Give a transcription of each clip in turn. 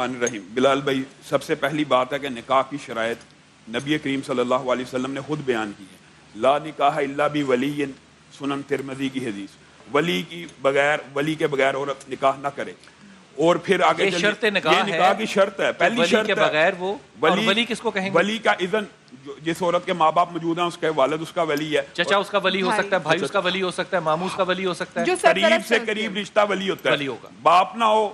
الرحمن الرحیم. بلال بھائی، سب سے پہلی بات ہے کہ نکاح کی شرائط نبی کریم صلی اللہ علیہ وسلم نے خود بیان کی ہے. لا نکاح الا بولی، سنن ترمذی کی حدیث. ولی کے بغیر عورت نکاح نہ کرے. اور پھر آگے شرط یہ نکاح کی شرط ہے، پہلی شرط کے بغیر وہ ولی کس کو کہیں گے؟ ولی کا اذن، جس عورت کے ماں باپ موجود ہیں اس کے والد اس کا ولی ہے، چچا اس کا ولی ہو سکتا ہے، بھائی اس کا ولی ہو سکتا ہے، ماموں اس کا ولی ہو سکتا ہے، قریب سے قریب رشتہ ولی ہوتا ہے. باپ نہ ہو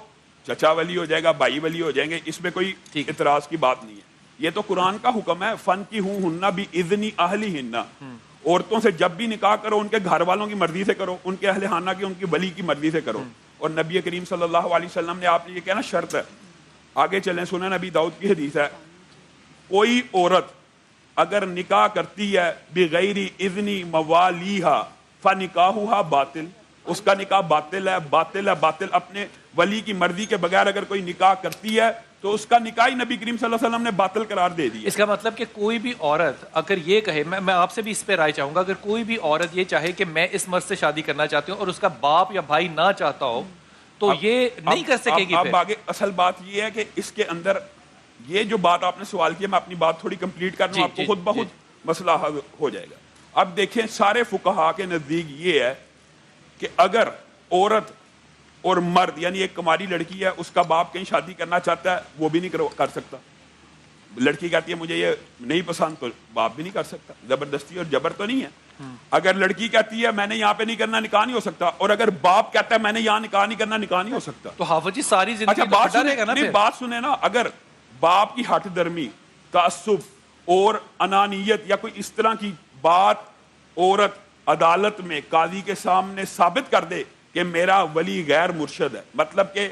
چچا ولی ہو جائے گا، بھائی ولی ہو جائیں گے، اس میں کوئی اعتراض کی بات نہیں ہے. یہ تو قرآن کا حکم ہے. فن کی ہن باذن اہلہن، عورتوں سے جب بھی نکاح کرو ان کے گھر والوں کی مرضی سے کرو، ان کے اہل خانہ کی، ان کی ولی کی مرضی سے کرو. اور نبی کریم صلی اللہ علیہ وسلم نے آپ نے یہ کہنا شرط ہے. آگے چلیں، سنن نبی داؤد کی حدیث ہے، کوئی عورت اگر نکاح کرتی ہے بغیر اذن موالیہا فنکاحہا باطل، اس کا نکاح باطل ہے. باطل اپنے ولی کی مرضی کے بغیر اگر کوئی نکاح کرتی ہے تو اس کا نکاح ہی نبی کریم صلی اللہ علیہ وسلم نے باطل قرار دے دیا. اس کا مطلب کہ کوئی بھی عورت اگر یہ کہے، میں آپ سے بھی اس پہ رائے چاہوں گا، اگر کوئی بھی عورت یہ چاہے کہ میں اس مرد سے شادی کرنا چاہتی ہوں اور اس کا باپ یا بھائی نہ چاہتا ہو تو یہ نہیں کر سکے گی. اب آگے اصل بات یہ ہے کہ اس کے اندر یہ جو بات آپ نے سوال کیا، میں اپنی بات تھوڑی کمپلیٹ کر دوں، آپ کو خود بخود مسئلہ حل ہو جائے گا. اب دیکھیں، سارے فقہا کے نزدیک یہ ہے کہ اگر عورت اور مرد، یعنی ایک کماری لڑکی ہے، اس کا باپ کہیں شادی کرنا چاہتا ہے، وہ بھی نہیں کر سکتا. لڑکی کہتی ہے مجھے یہ نہیں پسند، تو باپ بھی نہیں کر سکتا. زبردستی اور جبر تو نہیں ہے. اگر لڑکی کہتی ہے میں نے یہاں پہ نہیں کرنا، نکاح نہیں ہو سکتا. اور اگر باپ کہتا ہے میں نے یہاں نکاح نہیں کرنا، نکاح نہیں ہو سکتا. تو حافظ جی ساری زندگی بات سنیں نا، اگر باپ کی ہٹ درمی، تعصب اور انانیت یا کوئی اس طرح کی بات عورت عدالت میں قاضی کے سامنے ثابت کر دے کہ میرا ولی غیر مرشد ہے، مطلب کہ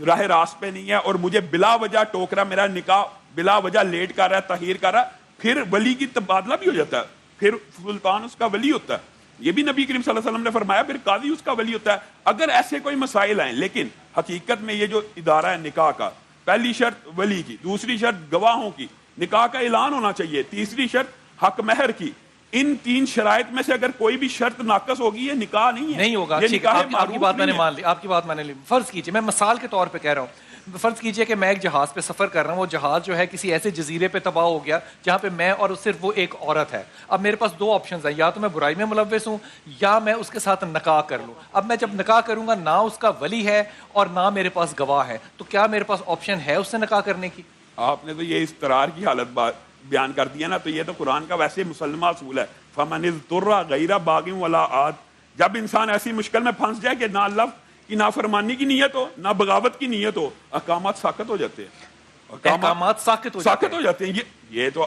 راہ راست پہ نہیں ہے اور مجھے بلا وجہ ٹوک رہا، میرا نکاح بلا وجہ لیٹ کر رہا ہے، تاخیر کر رہا ہے، پھر ولی کی تبادلہ بھی ہو جاتا ہے، پھر سلطان اس کا ولی ہوتا ہے. یہ بھی نبی کریم صلی اللہ علیہ وسلم نے فرمایا، پھر قاضی اس کا ولی ہوتا ہے اگر ایسے کوئی مسائل ہیں. لیکن حقیقت میں یہ جو ادارہ ہے نکاح کا، پہلی شرط ولی کی، دوسری شرط گواہوں کی، نکاح کا اعلان ہونا چاہیے، تیسری شرط حق مہر کی. ان تین شرائط میں سے اگر کوئی بھی شرط ناقص ہوگی یہ نکاح نہیں ہوگا. آپ کی بات میں نے مان لی، آپ کی بات میں نے لی. فرض کیجئے، میں مثال کے طور پہ کہہ رہا ہوں، فرض کیجئے کہ میں ایک جہاز پہ سفر کر رہا ہوں، وہ جہاز جو ہے کسی ایسے جزیرے پہ تباہ ہو گیا جہاں پہ میں اور صرف وہ ایک عورت ہے. اب میرے پاس دو آپشنز ہیں، یا تو میں برائی میں ملوث ہوں یا میں اس کے ساتھ نکاح کر لوں. اب میں جب نکاح کروں گا، نہ اس کا ولی ہے اور نہ میرے پاس گواہ ہے، تو کیا میرے پاس آپشن ہے اس سے نکاح کرنے کی؟ آپ نے تو یہ اضطرار کی حالت بیان کر دیا نا، تو یہ تو قرآن کا ویسے مسلمہ اصول ہے، فمن اضطر غیر باغ ولا عاد. جب انسان ایسی مشکل میں پھنس جائے کہ نہ اللہ کی نافرمانی کی نیت ہو نہ بغاوت کی نیت ہو، احکامات ساقط ہو جاتے ہیں. احکامات ساقط ہو جاتے ہیں. یہ تو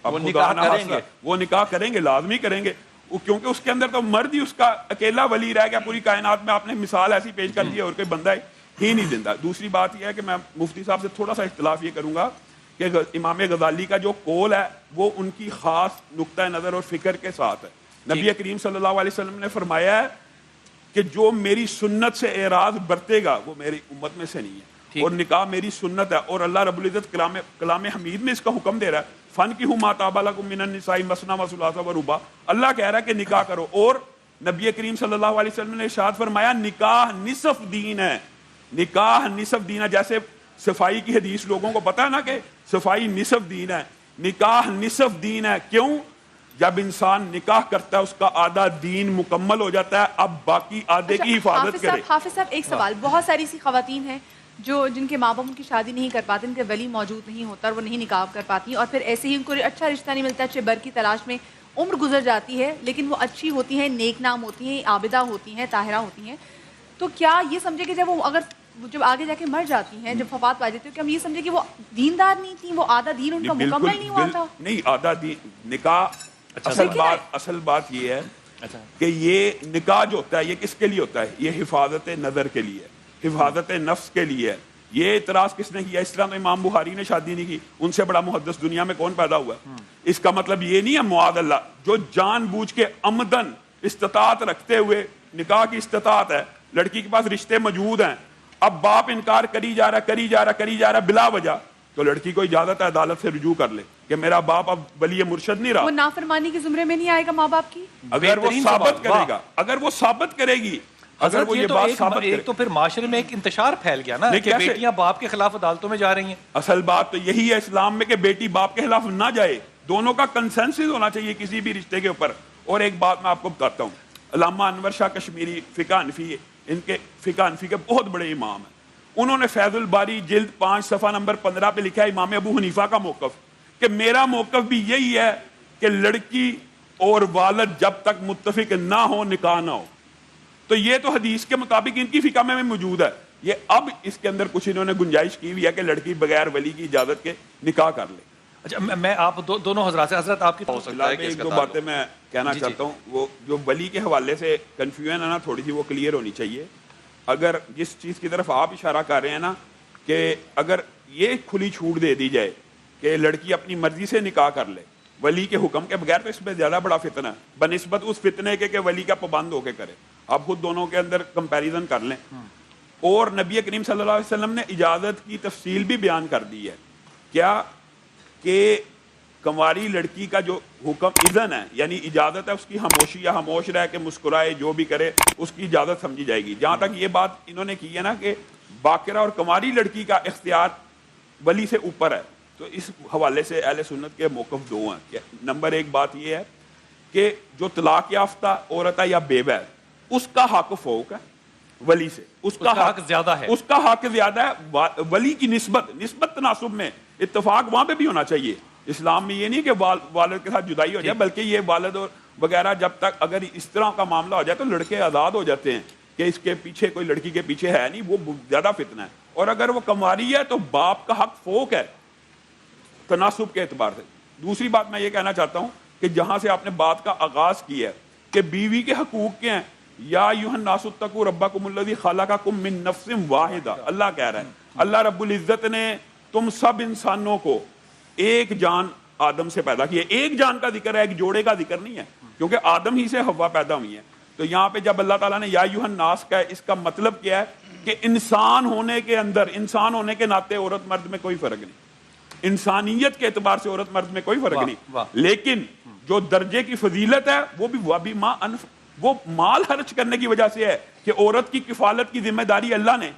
وہ نکاح کریں گے، لازمی کریں گے، کیونکہ اس کے اندر تو مرد ہی اس کا اکیلا ولی رہ گیا پوری کائنات میں. آپ نے مثال ایسی پیش کر دی ہے اور کوئی بندہ ہی نہیں دیتا. دوسری بات یہ ہے کہ میں مفتی صاحب سے تھوڑا سا اختلاف یہ کروں گا کہ امام غزالی کا جو قول ہے وہ ان کی خاص نقطہ نظر اور فکر کے ساتھ ہے. نبی کریم صلی اللہ علیہ وسلم نے فرمایا ہے کہ جو میری سنت سے اعراض برتے گا وہ میری امت میں سے نہیں ہے، اور نکاح میری سنت ہے. اور اللہ رب العزت کلام حمید میں اس کا حکم دے رہا ہے، فن کی ما طاب لکم من النساء مثنی وثلاث ورباع. اللہ کہہ رہا ہے کہ نکاح کرو. اور نبی کریم صلی اللہ علیہ وسلم نے ارشاد فرمایا نکاح نصف دین ہے. نکاح نصف دین ہے. جیسے صفائی کی حدیث لوگوں کو پتا ہے نا کہ صفائی نصف دین ہے، نکاح نصف دین ہے. کیوں؟ جب انسان نکاح کرتا ہے اس کا آدھا دین مکمل ہو جاتا ہے، اب باقی آدھے کی حفاظت کرے. حافظ صاحب ایک سوال، بہت ساری ایسی خواتین ہیں جن کے ماں باپ ان کی شادی نہیں کر پاتے، ان کے ولی موجود نہیں ہوتا اور وہ نہیں نکاح کر پاتی، اور پھر ایسے ہی ان کو اچھا رشتہ نہیں ملتا، اچھے بر کی تلاش میں عمر گزر جاتی ہے، لیکن وہ اچھی ہوتی ہیں، نیک نام ہوتی ہیں، عابدہ ہوتی ہیں، طاہرہ ہوتی ہیں. تو کیا یہ سمجھے کہ جب آگے جب آگے جا کے مر جاتی ہیں، جب وفات پا جاتی ہے، کہ ہم یہ سمجھے کہ وہ دیندار نہیں تھیں، وہ آدھا دین ان کا مکمل نہیں ہوا تھا؟ نہیں، آدھا دین نکاح. اصل بات یہ ہے کہ یہ نکاح جو ہوتا ہے یہ کس کے لیے ہوتا ہے؟ یہ حفاظت نظر کے لیے، حفاظت نفس کے لیے. یہ اعتراض کس نے کیا؟ اس طرح تو امام بخاری نے شادی نہیں کی، ان سے بڑا محدث دنیا میں کون پیدا ہوا ہے؟ اس کا مطلب یہ نہیں ہے معاذ اللہ جو جان بوجھ کے عمدن استطاعت رکھتے ہوئے، نکاح کی استطاعت ہے، لڑکی کے پاس رشتے موجود ہیں، اب باپ انکار کری جا رہا بلا وجہ، تو لڑکی کو اجازت ہے عدالت سے رجوع کر لے کہ میرا باپ اب ولی مرشد نہیں رہا. وہ نافرمانی کے زمرے میں نہیں آئے گا ماں باپ کی؟ اگر وہ ثابت کرے گی اگر وہ یہ بات ثابت کرے. ایک تو پھر معاشرے میں ایک انتشار پھیل گیا نا کہ بیٹیاں باپ کے خلاف عدالتوں میں جا رہی ہیں. اصل بات تو یہی ہے اسلام میں کہ بیٹی باپ کے خلاف نہ جائے, دونوں کا کنسنسس ہونا چاہیے کسی بھی رشتے کے اوپر. اور ایک بات میں آپ کو بتاتا ہوں, علامہ انور شاہ کشمیری فقہ حنفی, ان کے فقہ حنفی کے بہت بڑے امام ہیں, انہوں نے فیض الباری جلد 5 صفحہ نمبر 15 پہ لکھا ہے امام ابو حنیفہ کا موقف, کہ میرا موقف بھی یہی ہے کہ لڑکی اور والد جب تک متفق نہ ہو نکاح نہ ہو. تو یہ تو حدیث کے مطابق ان کی فقہ میں موجود ہے. یہ اب اس کے اندر کچھ انہوں نے گنجائش کی ہوئی ہے کہ لڑکی بغیر ولی کی اجازت کے نکاح کر لے. اچھا میں آپ دونوں حضرات سے, حضرت آپ کی ہو سکتا ہے کہ ایک دو باتیں میں کہنا چاہتا ہوں. وہ جو ولی کے حوالے سے کنفیوژن ہے نا, تھوڑی سی وہ کلیئر ہونی چاہیے. اگر جس چیز کی طرف آپ اشارہ کر رہے ہیں نا, کہ اگر یہ کھلی چھوٹ دے دی جائے کہ لڑکی اپنی مرضی سے نکاح کر لے ولی کے حکم کے بغیر, تو اس میں زیادہ بڑا فتنہ ہے بنسبت اس فتنے کے کہ ولی کا پابند ہو کے کرے. آپ خود دونوں کے اندر کمپیریزن کر لیں. اور نبی کریم صلی اللہ علیہ وسلم نے اجازت کی تفصیل بھی بیان کر دی ہے, کیا کہ کنواری لڑکی کا جو حکم اذن ہے یعنی اجازت ہے, اس کی خاموشی یا خاموش رہ کے مسکرائے جو بھی کرے اس کی اجازت سمجھی جائے گی. جہاں تک یہ بات انہوں نے کی ہے نا کہ باقرہ اور کنواری لڑکی کا اختیار ولی سے اوپر ہے, تو اس حوالے سے اہل سنت کے موقف دو ہیں. نمبر ایک بات یہ ہے کہ جو طلاق یافتہ عورت ہے یا بیوہ ہے, اس کا حق فوق ہے ولی سے, اس کا حق زیادہ ہے, اس کا حق زیادہ ہے. ولی کی نسبت تناسب میں اتفاق وہاں پہ بھی ہونا چاہیے. اسلام میں یہ نہیں کہ والد کے ساتھ جدائی ہو جائے, بلکہ یہ والد اور وغیرہ جب تک اگر اس طرح کا معاملہ ہو جائے تو لڑکے آزاد ہو جاتے ہیں کہ اس کے پیچھے کوئی لڑکی کے پیچھے ہے نہیں, وہ زیادہ فتنہ ہے. اور اگر وہ کنواری ہے تو باپ کا حق فوق ہے تناسب کے اعتبار سے. دوسری بات میں یہ کہنا چاہتا ہوں کہ جہاں سے آپ نے بات کا آغاز کیا ہے کہ بیوی کے حقوق کیا ہیں, یا ایھا الناس اتقوا ربکم الذی خلقکم من نفس واحدہ, اللہ کہہ رہا ہے, اللہ رب العزت نے تم سب انسانوں کو ایک جان آدم سے پیدا کیا. ایک جان کا ذکر ہے, ایک جوڑے کا ذکر نہیں ہے, کیونکہ آدم ہی سے حوا پیدا ہوئی ہے. تو یہاں پہ جب اللہ تعالیٰ نے یا ایھا الناس کا ہے, اس کا مطلب کیا ہے کہ انسان ہونے کے اندر, انسان ہونے کے ناطے عورت مرد میں کوئی فرق نہیں, انسانیت کے اعتبار سے عورت مرد میں کوئی فرق نہیں. لیکن جو درجے کی فضیلت ہے وہ بھی وہ مال خرچ کرنے کی وجہ سے ہے کہ عورت کی کفالت کی ذمہ داری اللہ نے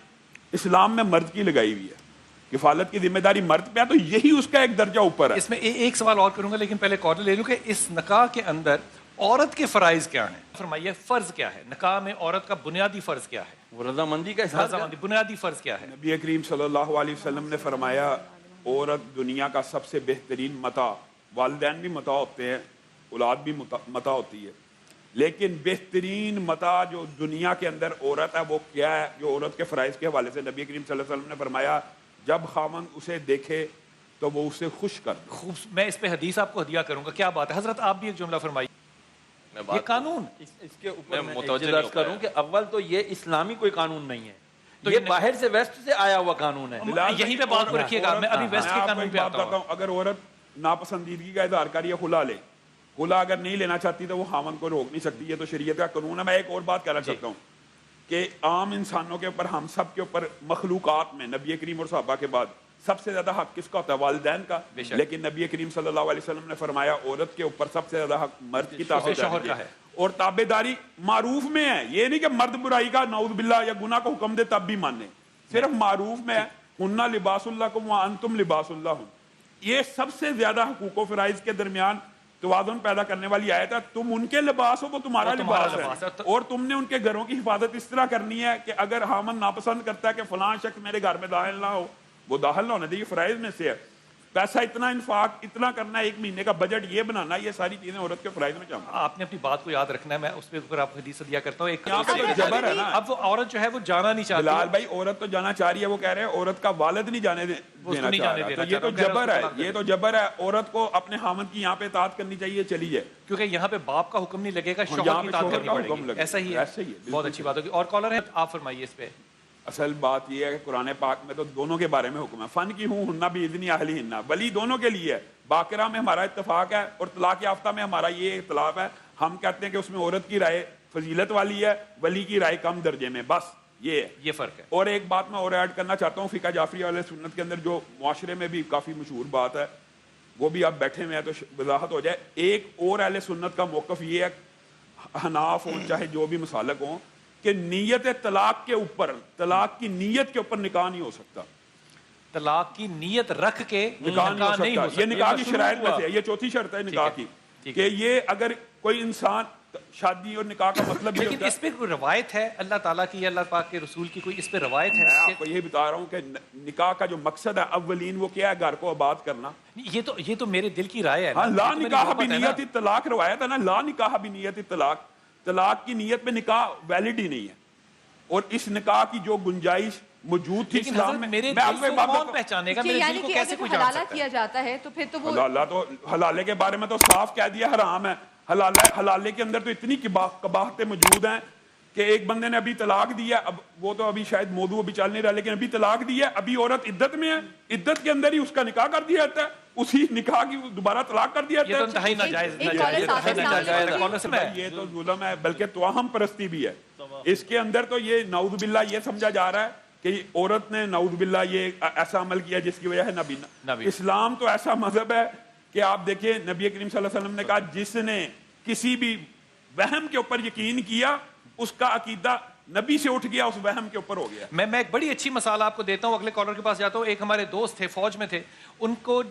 اسلام میں مرد کی لگائی ہوئی ہے. کفالت کی ذمہ داری مرد پہ ہے, تو یہی اس کا ایک درجہ اوپر ہے. اس میں ایک سوال اور کروں گا, لیکن پہلے کارڈ لے لوں کہ اس نکاح کے اندر عورت کے فرائض کیا ہیں, فرمائیے فرض کیا ہے نکاح میں, عورت کا بنیادی فرض کیا ہے, وہ رضامندی کا اظہار, رضامندی بنیادی فرض کیا ہے. نبی کریم صلی اللہ علیہ وسلم نے فرمایا عورت دنیا کا سب سے بہترین متاع, والدین بھی متاع ہوتے ہیں, اولاد بھی متاع ہوتی ہے, لیکن بہترین متاع جو دنیا کے اندر عورت ہے وہ کیا ہے, جو عورت کے فرائض کے حوالے سے نبی کریم صلی اللہ علیہ وسلم نے فرمایا جب خاوند اسے دیکھے تو وہ اسے خوش کر دے. خوب, میں اس پہ حدیث آپ کو ہدیہ کروں گا. کیا بات ہے حضرت, آپ بھی ایک جملہ فرمائیے. یہ قانون اس کے اوپر میں متوجہ کروں کہ اول تو یہ اسلامی کوئی قانون نہیں ہے, تو یہ باہر سے ویسٹ سے آیا ہوا قانون ہے. یہیں پہ بات کو رکھیے گا, میں ابھی ویسٹ کے قانون پہ آتا ہوں. اگر عورت ناپسندیدگی کا اظہار کر رہی ہے خلا لے, خلا اگر نہیں لینا چاہتی تو وہ خاوند کو روک نہیں سکتی, یہ تو شریعت کا قانون ہے. میں ایک اور بات کہنا چاہتا ہوں کہ عام انسانوں کے اوپر, ہم سب کے اوپر, مخلوقات میں نبی کریم اور صحابہ کے بعد سب سے زیادہ حق کس کا ہوتا ہے, والدین کا. لیکن نبی کریم صلی اللہ علیہ وسلم نے فرمایا عورت کے اوپر سب سے زیادہ حق مرد کی تابعداری ہے, اور تابعداری معروف میں ہے. یہ نہیں کہ مرد برائی کا نعوذ باللہ یا گناہ کو حکم دے تب بھی ماننے, صرف معروف میں ہے. ہن لباس لکم وانتم لباس لہن, یہ سب سے زیادہ حقوق و فرائض کے درمیان توازن پیدا کرنے والی آیت ہے. تم ان کے لباس ہو وہ تمہارا لباس ہے, اور تم نے ان کے گھروں کی حفاظت اس طرح کرنی ہے کہ اگر خاوند ناپسند کرتا ہے کہ فلاں شخص میرے گھر میں داخل نہ ہو, وہ داخل نہ ہونے دے. یہ فرائض میں سے ہے. پیسہ اتنا انفاق اتنا کرنا ہے, ایک مہینے کا بجٹ یہ بنانا, یہ ساری چیزیں عورت کے فرائض میں شامل. آپ نے اپنی بات کو یاد رکھنا ہے, میں اس پہ اوپر آپ کو حدیث دیا کرتا ہوں. ایک جبر ہے نا, اب وہ عورت جو ہے وہ جانا نہیں چاہتی. بلال بھائی عورت تو جانا چاہ رہی ہے, وہ کہہ رہے ہیں عورت کا والد نہیں جانے دینا چاہ رہا, تو یہ تو جبر ہے, یہ تو جبر ہے. عورت کو اپنے خاوند کی یہاں پہ اطاعت کرنی چاہیے, چلی جائے, کیونکہ یہاں پہ باپ کا حکم نہیں لگے گا, شوہر کی اطاعت کرنی پڑے گی. ایسا ہی ہے, بہت اچھی بات ہوگی. اور کالر ہے, آپ فرمائیے اس پہ. اصل بات یہ ہے کہ قرآن پاک میں تو دونوں کے بارے میں حکم ہے. فن کی ہوں ہننا بھی اذنی اہلی ہننا, ولی دونوں کے لیے ہے. باقرہ میں ہمارا اتفاق ہے اور طلاق یافتہ میں ہمارا یہ اختلاف ہے. ہم کہتے ہیں کہ اس میں عورت کی رائے فضیلت والی ہے, ولی کی رائے کم درجے میں, بس یہ فرق ہے. اور ایک بات میں اور ایڈ کرنا چاہتا ہوں, فقہ جعفری والے سنت کے اندر جو معاشرے میں بھی کافی مشہور بات ہے, وہ بھی آپ بیٹھے ہوئے ہیں تو وضاحت ہو جائے. ایک اور اہل سنت کا موقف یہ ہے, حناف ہوں چاہے جو بھی مسالک ہوں, کہ نیت طلاق کے اوپر، طلاق کی نیت کے اوپر نکاح نہیں ہو سکتا، طلاق کی نیت رکھ کے نکاح نہیں ہو سکتا. یہ نکاح کی شرائط میں سے ہے، یہ چوتھی شرط ہے نکاح کی کہ یہ اگر کوئی انسان شادی اور نکاح کا مطلب یہ لیکن ہوتا ہے. اس پہ کوئی روایت ہے اللہ تعالیٰ کی یا اللہ پاک کے رسول کی، کوئی اس پہ روایت میں ہے؟ آپ کو یہی بتا رہا ہوں کہ نکاح کا جو مقصد ہے اولین وہ کیا ہے؟ گھر کو آباد کرنا. یہ تو میرے دل کی رائے ہے نا. ہاں، لا یہ تو میری نکاح محبت ہے نا. بنیت طلاق روایت ہے نا، لا نکاح بنیت طلاق، طلاق کی نیت میں نکاح ویلڈ ہی نہیں ہے. اور اس نکاح کی جو گنجائش موجود تھی لیکن اسلام حضرت میں، میرے میں آپ دل کو ایک کو بات کون بتاؤں، پہچانے گا؟ کہ میرے دل یعنی کو کہ کیسے اگر کوئی جان حلالہ سکتا ہے؟ کیا جاتا ہے تو پھر تو وہ حلالہ تو حلالے کے بارے میں تو صاف کہہ دیا حرام ہے. حلالے کے اندر تو اتنی قباحتیں موجود ہیں کہ ایک بندے نے ابھی طلاق دیا، اب وہ تو ابھی شاید موضوع ابھی چل نہیں رہا، لیکن ابھی طلاق دیا، ابھی عورت عدت میں ہے، عدت کے اندر ہی اس کا نکاح کر دیا جاتا ہے، اسی نکاح کی دوبارہ طلاق کر دیا یہ تو جاتا انتہائی ہے. ناجائز ایک کالر ساتھ ہے. کالر سے میں یہ تو ظلم ہے، بلکہ توہم پرستی بھی ہے. اس کے اندر تو یہ نعوذ باللہ یہ سمجھا جا رہا ہے کہ عورت نے نعوذ باللہ یہ ایسا عمل کیا جس کی وجہ ہے نبینا. اسلام تو ایسا مذہب ہے کہ آپ دیکھیں نبی کریم صلی اللہ علیہ وسلم نے کہا جس نے کسی بھی وہم کے اوپر یقین کیا اس کا عقیدہ نبی سے اٹھ گیا، اس وہم کے اوپر ہو گیا. میں ایک بڑی اچھی مثال آپ کو دیتا ہوں، اگلے کالر کے پاس جاتا ہوں. ایک ہمارے دوست تھے، فوج میں تھے، ان کو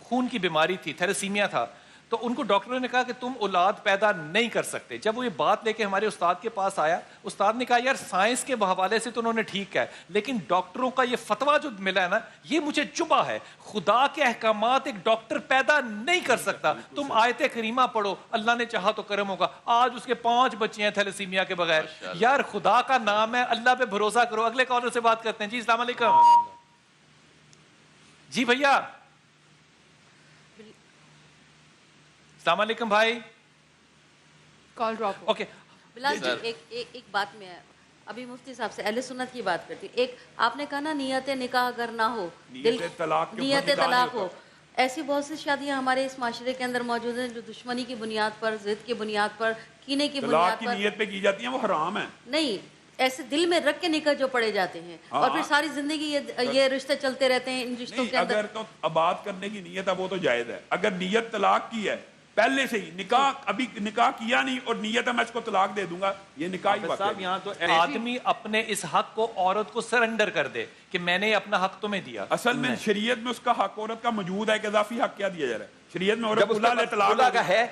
خون کی بیماری تھی، تھیلیسیمیا تھا. تو ان کو ڈاکٹروں نے کہا کہ تم اولاد پیدا نہیں کر سکتے. جب وہ یہ بات لے کے ہمارے استاد کے پاس آیا، استاد نے کہا یار سائنس کے حوالے سے تو انہوں نے ٹھیک کہا ہے، لیکن ڈاکٹروں کا یہ فتویٰ جو ملا ہے نا، یہ مجھے چبھا ہے. خدا کے احکامات ایک ڈاکٹر پیدا نہیں کر سکتا. تم آیت کریمہ پڑھو، اللہ نے چاہا تو کرم ہوگا. آج اس کے 5 بچے ہیں تھیلیسیمیا کے بغیر. یار خدا کا نام ہے، اللہ پہ بھروسہ کرو. اگلے کالر سے بات کرتے ہیں. جی السلام علیکم. جی بھیا السلام علیکم بھائی. کال ڈراپ ہو. اوکے بلال جی ایک بات میں ابھی مفتی صاحب سے اہل سنت کی بات کرتی ہوں. ایک آپ نے کہا نا نیت نکاح اگر نہ ہو، نیت طلاق کے اوپر نیت نکاح نہیں طلاق ہو. ہوتا. ایسی بہت سی شادیاں ہمارے اس معاشرے کے اندر موجود ہیں جو دشمنی کی بنیاد پر، ضد کی بنیاد پر، کینے کی طلاق بنیاد کی پر نیت پہ کی جاتی ہیں، وہ حرام ہے. نہیں، ایسے دل میں رکھ کے نکاح جو پڑے جاتے ہیں اور پھر ساری زندگی یہ رشتے چلتے رہتے ہیں. ان رشتوں نہیں، کے اندر اگر تو آباد کرنے کی نیت ہے وہ تو جائز ہے. اگر نیت طلاق کی ہے پہلے سے ہی، نکاح ابھی نکاح کیا نہیں اور نیت ہے میں اس کو طلاق دے دوں گا، یہ نکاح ہی صاحب یہاں تو آدمی اپنے اس حق کو عورت کو سرنڈر کر دے کہ میں نے اپنا حق تمہیں دیا. اصل میں شریعت میں اس کا حق عورت کا موجود ہے. ایک اضافی حق کیا دیا جا رہا ہے شریعت میں؟ عورت جب اس خلا کے لے پاس طلاق خلا کا ہے،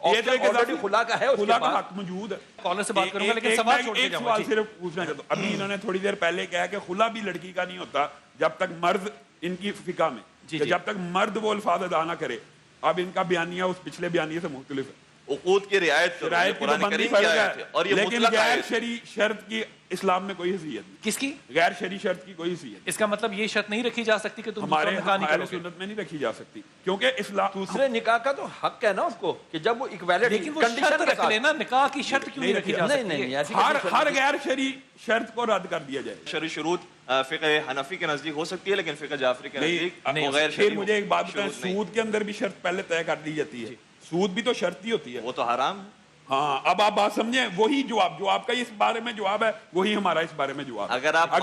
یہ تو ایک اضافی خلا کا ہے، اس خلا کے کا بعد حق موجود ہے. کالر سے بات کروں گا لیکن سوال چھوڑ کے ایک جاؤں سوال گا. صرف پوچھنا چاہتا ہوں. ابھی انہوں نے تھوڑی دیر پہلے کہا کہ خلا بھی لڑکی کا نہیں ہوتا جب تک مرد، ان کی فقہ میں کہ جب تک مرد وہ الفاظ ادا نہ کرے. اب ان کا بیانیہ اس پچھلے بیانیے سے مختلف ہے. عقود کی رعایت کرو، شرائط کی تو قرآن بندی کریم فرض کی آیت ہے ہے، اور یہ لیکن مطلق غیر آیت ہے. شرعی شرط کی اسلام میں کوئی حیثیت نہیں. کس کی؟ غیر شرعی شرط کی کوئی حیثیت اس کا مطلب یہ شرط نہیں رکھی جا سکتی کہ تم ہمارے دوسرا نکاح نہیں اہل کرو گے. سنت میں نہیں رکھی جا سکتی کیونکہ اسلام دوسرے نکاح کا تو حق ہے نا اس کو کہ جب وہ ایکویلنٹ لیکن وہ شرط رکھ لینا، نکاح کی شرط کیوں نہیں رکھی جا نہیں سکتی؟ نہیں ایسی ہر غیر شرعی شرط کو رد کر دیا جائے. شرعی شروط فقہ حنفی کے نزدیک ہو سکتی ہے لیکن فقہ جعفری کے نزدیک نہیں، وہ غیر پھر شرعی مجھے ایک بات بتائیں، شروط نہیں. سود کے اندر بھی شرط پہلے طے کر دی جاتی ہے. سود بھی تو شرط ہی ہوتی ہے. وہ تو حرام ہے. ہاں، اب آپ بات سمجھیں، وہی جواب جو آپ کا اس بارے میں جواب ہے وہی ہمارا اس بارے میں جواب ہے. اگر آپ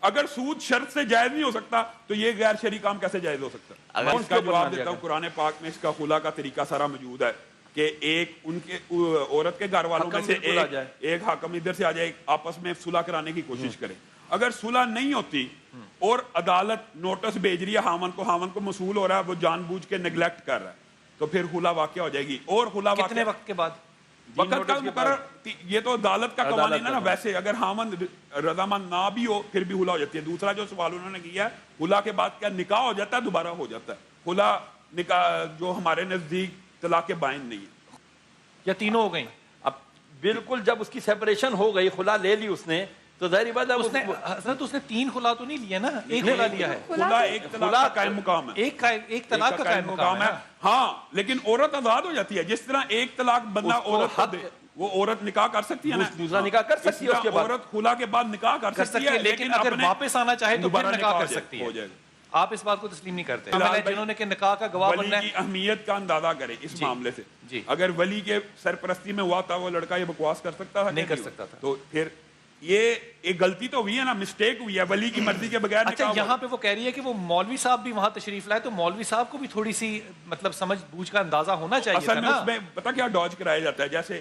اگر سود شرط سے جائز نہیں ہو سکتا تو یہ غیر شرعی کام کیسے جائز ہو سکتا؟ اگر میں اس کا جواب دیتا ہوں. قرآن پاک میں اس کا خلا کا طریقہ سارا موجود ہے کہ ایک ان کے عورت کے گھر والوں میں سے ایک حاکم ادھر سے آ جائے، آپس میں صلح کرانے کی کوشش کرے. اگر صلح نہیں ہوتی اور عدالت نوٹس بھیج رہی ہے ہاون کو موصول ہو رہا ہے، وہ جان بوجھ کے نیگلیکٹ کر رہا ہے، تو پھر خلا واقع ہو جائے گی. اور خلا کتنے وقت کے بعد؟ وقت کا مقرر، یہ تو عدالت کا قوانین ہے نا. ویسے اگر ہامن رضامند نہ بھی ہو پھر بھی خلا ہو جاتی ہے. دوسرا جو سوال انہوں نے کیا ہے، خلا کے بعد کیا نکاح ہو جاتا ہے؟ دوبارہ ہو جاتا ہے. خلا نکاح جو ہمارے نزدیک طلاق بائن نہیں ہے. یا تینوں ہو گئیں؟ اب بالکل جب اس کی سیپریشن ہو گئی، خلا لے لی اس نے، تو ظاہری بات ہے حضرت اس نے 3 خلا تو نہیں لیا نا، ایک خلا لیا ہے. خلا ایک طلاق کا قائم مقام ہے. ایک طلاق کا قائم مقام ہے. ہاں، لیکن عورت آزاد ہو جاتی ہے. جس طرح ایک طلاق بندہ عورت کو دے، وہ عورت نکاح کر سکتی ہے نا، دوسرا نکاح کر سکتی ہے. اس کے بعد عورت خلا کے بعد نکاح کر سکتی ہے، لیکن اگر واپس آنا چاہے تو پھر نکاح کر سکتی ہے. آپ اس بات کو تسلیم نہیں کرتے؟ جنہوں نے کہ نکاح کا گواہ بننا ولی کی اہمیت کا اندازہ کرے اس معاملے سے. جی. اگر ولی کے سرپرستی میں ہوا تھا وہ لڑکا یہ بکواس کر سکتا تھا؟ نہیں کر سکتا تھا. تو پھر یہ ایک غلطی تو ہوئی ہے نا، مسٹیک ہوئی ہے. ولی کی مرضی کے بغیر اچھا، یہاں پہ وہ کہہ رہی ہے کہ وہ مولوی صاحب بھی وہاں تشریف لائے، تو مولوی صاحب کو بھی تھوڑی سی مطلب سمجھ بوجھ کا اندازہ ہونا چاہیے. اصل میں اس میں پتہ کیا ڈاج کرایا جاتا ہے، جیسے